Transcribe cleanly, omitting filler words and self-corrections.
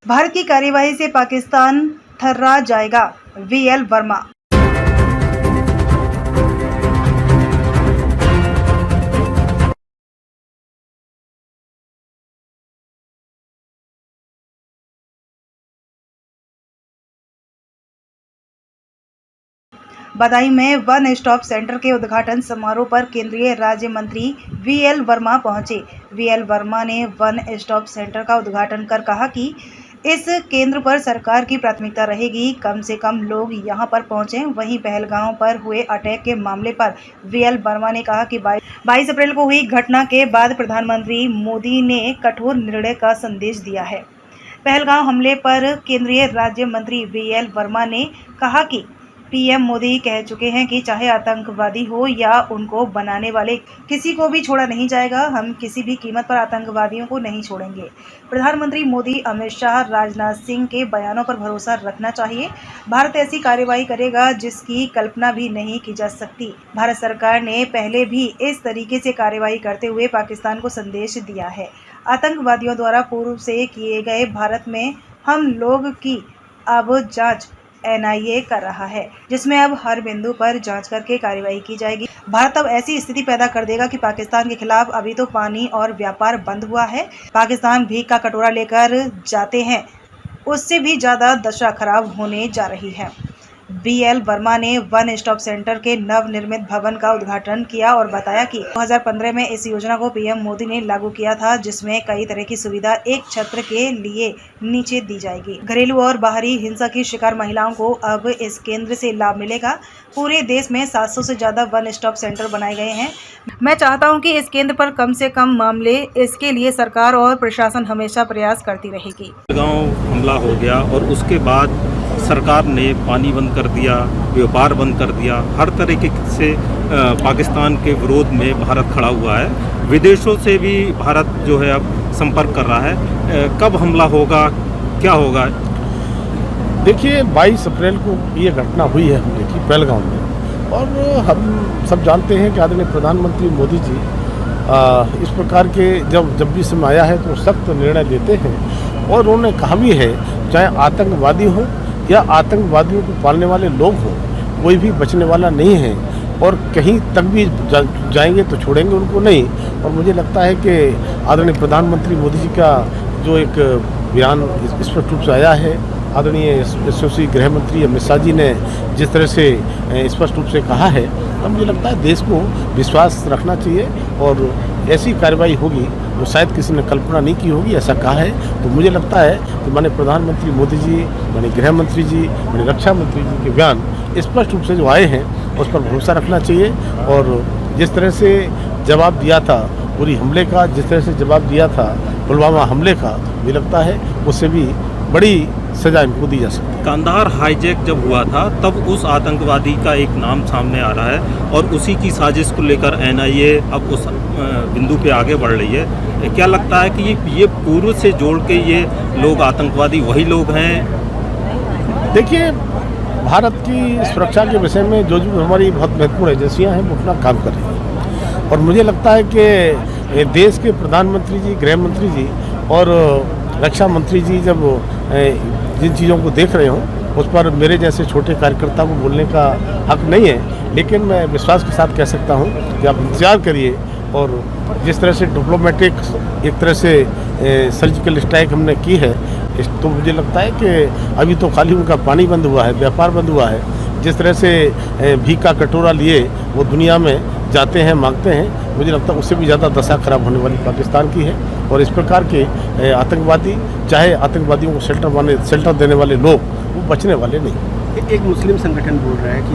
भारत की कार्यवाही से पाकिस्तान थर्रा जाएगा, वीएल वर्मा। बदायूं में वन स्टॉप सेंटर के उद्घाटन समारोह पर केंद्रीय राज्य मंत्री वीएल वर्मा पहुंचे। वीएल वर्मा ने वन स्टॉप सेंटर का उद्घाटन कर कहा कि इस केंद्र पर सरकार की प्राथमिकता रहेगी, कम से कम लोग यहां पर पहुंचें। वहीं पहलगांव पर हुए अटैक के मामले पर वीएल वर्मा ने कहा कि 22 अप्रैल को हुई घटना के बाद प्रधानमंत्री मोदी ने कठोर निर्णय का संदेश दिया है। पहलगांव हमले पर केंद्रीय राज्य मंत्री वीएल वर्मा ने कहा कि पीएम मोदी कह चुके हैं कि चाहे आतंकवादी हो या उनको बनाने वाले, किसी को भी छोड़ा नहीं जाएगा। हम किसी भी कीमत पर आतंकवादियों को नहीं छोड़ेंगे। प्रधानमंत्री मोदी, अमित शाह, राजनाथ सिंह के बयानों पर भरोसा रखना चाहिए। भारत ऐसी कार्रवाई करेगा जिसकी कल्पना भी नहीं की जा सकती। भारत सरकार ने पहले भी इस तरीके से कार्रवाई करते हुए पाकिस्तान को संदेश दिया है। आतंकवादियों द्वारा पूर्व से किए गए भारत में हम लोग की अब जांच एनआईए कर रहा है, जिसमें अब हर बिंदु पर जांच करके कार्रवाई की जाएगी। भारत अब ऐसी स्थिति पैदा कर देगा कि पाकिस्तान के खिलाफ अभी तो पानी और व्यापार बंद हुआ है, पाकिस्तान भीख का कटोरा लेकर जाते हैं, उससे भी ज्यादा दशा खराब होने जा रही है। वीएल वर्मा ने वन स्टॉप सेंटर के नवनिर्मित भवन का उद्घाटन किया और बताया कि 2015 में इस योजना को पीएम मोदी ने लागू किया था, जिसमें कई तरह की सुविधा एक छत्र के लिए नीचे दी जाएगी। घरेलू और बाहरी हिंसा की शिकार महिलाओं को अब इस केंद्र से लाभ मिलेगा। पूरे देश में 700 से ज्यादा वन स्टॉप सेंटर बनाए गए हैं। मैं चाहता हूं कि इस केंद्र पर कम से कम मामले, इसके लिए सरकार और प्रशासन हमेशा प्रयास करती रहेगी। गांव हमला हो गया और उसके बाद सरकार ने पानी बंद कर दिया, व्यापार बंद कर दिया। हर तरीके से पाकिस्तान के विरोध में भारत खड़ा हुआ है। विदेशों से भी भारत जो है अब संपर्क कर रहा है। कब हमला होगा, क्या होगा? देखिए, 22 अप्रैल को ये घटना हुई है हमले की पहलगांव में, और हम सब जानते हैं कि आदरणीय प्रधानमंत्री मोदी जी इस प्रकार के जब भी समय आया है तो सख्त निर्णय लेते हैं, और उन्होंने कहा भी है चाहे आतंकवादी हो या आतंकवादियों को पालने वाले लोग हों, कोई भी बचने वाला नहीं है, और कहीं तक भी जाएंगे तो छोड़ेंगे उनको नहीं। और मुझे लगता है कि आदरणीय प्रधानमंत्री मोदी जी का जो एक बयान स्पष्ट रूप से आया है, आदरणीय यशस्वी गृह मंत्री अमित शाह जी ने जिस तरह से स्पष्ट रूप से कहा है, तो मुझे लगता है देश को विश्वास रखना चाहिए, और ऐसी कार्रवाई होगी तो शायद किसी ने कल्पना नहीं की होगी, ऐसा कहा है। तो मुझे लगता है कि माननीय प्रधानमंत्री मोदी जी, माननीय गृह मंत्री जी, माननीय रक्षा मंत्री जी के बयान स्पष्ट रूप से जो आए हैं उस पर भरोसा रखना चाहिए। और जिस तरह से जवाब दिया था पूरी हमले का, जिस तरह से जवाब दिया था पुलवामा हमले का, मुझे लगता है उससे भी बड़ी सजा इनको दी जा सकती है। कांधार हाईजैक जब हुआ था तब उस आतंकवादी का एक नाम सामने आ रहा है, और उसी की साजिश को लेकर एनआईए अब उस बिंदु पे आगे बढ़ रही है। क्या लगता है कि ये पूर्व से जोड़ के ये लोग आतंकवादी वही लोग हैं? देखिए, भारत की सुरक्षा के विषय में जो हमारी बहुत महत्वपूर्ण एजेंसियां हैं वो अपना काम कर रही हैं, और मुझे लगता है कि देश के प्रधानमंत्री जी, गृह मंत्री जी और रक्षा मंत्री जी जब जिन चीज़ों को देख रहे हों उस पर मेरे जैसे छोटे कार्यकर्ता को बोलने का हक नहीं है, लेकिन मैं विश्वास के साथ कह सकता हूं कि आप इंतजार करिए। और जिस तरह से डिप्लोमेटिक एक तरह से सर्जिकल स्ट्राइक हमने की है, तो मुझे लगता है कि अभी तो खाली उनका पानी बंद हुआ है, व्यापार बंद हुआ है। जिस तरह से भीख का कटोरा लिए वो दुनिया में जाते हैं, मांगते हैं, मुझे लगता है उससे भी ज़्यादा दशा खराब होने वाली पाकिस्तान की है। और इस प्रकार के आतंकवादी, चाहे आतंकवादियों को शेल्टर देने वाले लोग, वो बचने वाले नहीं। एक मुस्लिम संगठन बोल रहा है कि